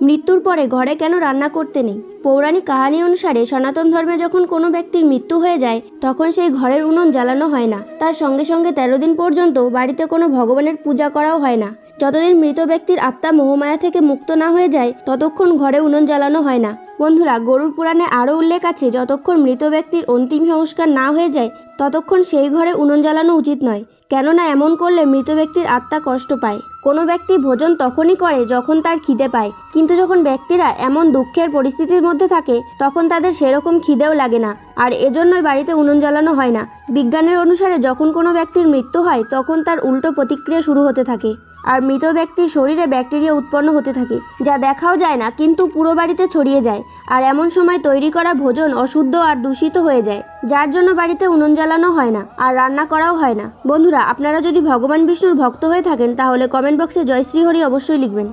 মৃত্যুর পরে ঘরে কেন রান্না করতে নেই? পৌরাণিক কাহিনী অনুসারে সনাতন ধর্মে যখন কোনো ব্যক্তির মৃত্যু হয়ে যায় তখন সেই ঘরের উনুন জ্বালানো হয় না। তার সঙ্গে সঙ্গে 13 দিন পর্যন্ত বাড়িতে কোনো ভগবানের পূজা করাও হয় না। যতদিন মৃত ব্যক্তির আত্মা মোহমায়া থেকে মুক্ত না হয়ে যায় ততক্ষণ ঘরে উনুন জ্বালানো হয় না। বন্ধুরা, গরুড় পুরাণে আরও উল্লেখ আছে যতক্ষণ মৃত ব্যক্তির অন্তিম সংস্কার না হয়ে যায় ততক্ষণ সেই ঘরে উনুন জ্বালানো উচিত নয়, কেননা এমন করলে মৃত ব্যক্তির আত্মা কষ্ট পায়। কোনো ব্যক্তি ভোজন তখনই করে যখন তার খিদে পায়, কিন্তু যখন ব্যক্তিরা এমন দুঃখের পরিস্থিতির মধ্যে থাকে তখন তাদের সেরকম খিদেও লাগে না, আর এজন্যই বাড়িতে উনুন জ্বালানো হয় না। বিজ্ঞানের অনুসারে যখন কোনো ব্যক্তির মৃত্যু হয় তখন তার উল্টো প্রতিক্রিয়া শুরু হতে থাকে, আর মৃত ব্যক্তির শরীরে ব্যাকটেরিয়া উৎপন্ন হতে থাকে, যা দেখাও যায় না কিন্তু পুরো বাড়িতে ছড়িয়ে যায়। আর এমন সময় তৈরি করা ভোজন অশুদ্ধ আর দূষিত হয়ে যায়, যার জন্য বাড়িতে উনুন জ্বালানো হয় না আর রান্না করাও হয় না। বন্ধুরা, আপনারা যদি ভগবান বিষ্ণুর ভক্ত হয়ে থাকেন তাহলে কমেন্ট বক্সে জয় শ্রী হরি অবশ্যই লিখবেন।